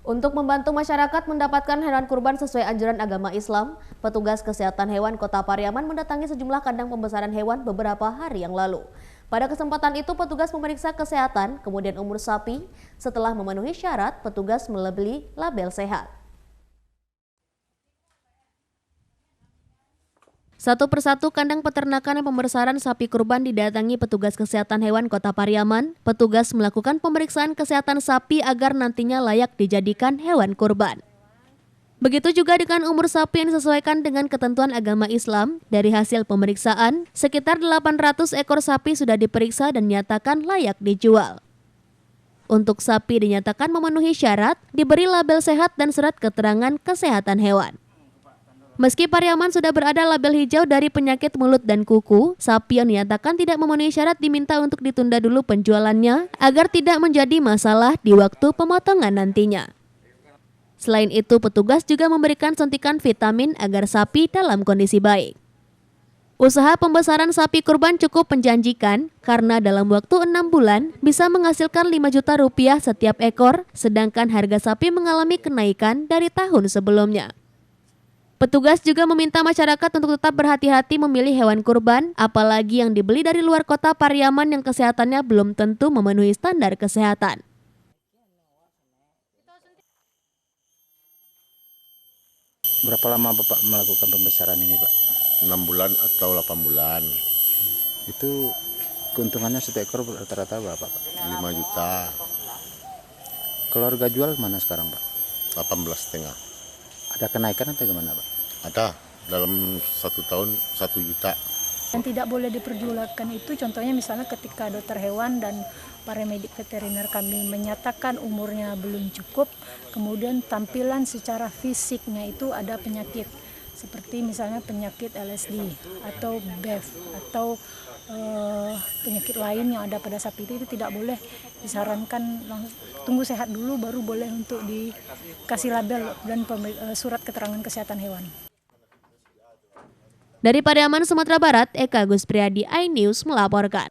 Untuk membantu masyarakat mendapatkan hewan kurban sesuai anjuran agama Islam, petugas kesehatan hewan Kota Pariaman mendatangi sejumlah kandang pembesaran hewan beberapa hari yang lalu. Pada kesempatan itu, petugas memeriksa kesehatan, kemudian umur sapi. Setelah memenuhi syarat, petugas membeli label sehat. Satu persatu kandang peternakan dan pembesaran sapi kurban didatangi petugas kesehatan hewan Kota Pariaman. Petugas melakukan pemeriksaan kesehatan sapi agar nantinya layak dijadikan hewan kurban. Begitu juga dengan umur sapi yang disesuaikan dengan ketentuan agama Islam. Dari hasil pemeriksaan, sekitar 800 ekor sapi sudah diperiksa dan dinyatakan layak dijual. Untuk sapi dinyatakan memenuhi syarat, diberi label sehat dan surat keterangan kesehatan hewan. Meski Pariaman sudah berada label hijau dari penyakit mulut dan kuku, sapi yang dinyatakan tidak memenuhi syarat diminta untuk ditunda dulu penjualannya agar tidak menjadi masalah di waktu pemotongan nantinya. Selain itu, petugas juga memberikan suntikan vitamin agar sapi dalam kondisi baik. Usaha pembesaran sapi kurban cukup menjanjikan karena dalam waktu 6 bulan bisa menghasilkan 5 juta rupiah setiap ekor, sedangkan harga sapi mengalami kenaikan dari tahun sebelumnya. Petugas juga meminta masyarakat untuk tetap berhati-hati memilih hewan kurban, apalagi yang dibeli dari luar kota Pariaman yang kesehatannya belum tentu memenuhi standar kesehatan. Berapa lama Bapak melakukan pembesaran ini, Pak? 6 bulan atau 8 bulan. Itu keuntungannya satu ekor rata-rata berapa, Pak? 5 juta, Keluarga jual mana sekarang, Pak? 18,5. Ada kenaikan atau gimana, Pak? Ada dalam 1 tahun 1 juta. Yang tidak boleh diperjualkan itu contohnya misalnya ketika dokter hewan dan paramedik veteriner kami menyatakan umurnya belum cukup, kemudian tampilan secara fisiknya itu ada penyakit seperti misalnya penyakit LSD atau BEF atau penyakit lain yang ada pada sapi itu tidak boleh disarankan tunggu sehat dulu baru boleh untuk dikasih label dan surat keterangan kesehatan hewan. Dari Pariaman, Sumatera Barat, Eka Gus Priadi, iNews melaporkan.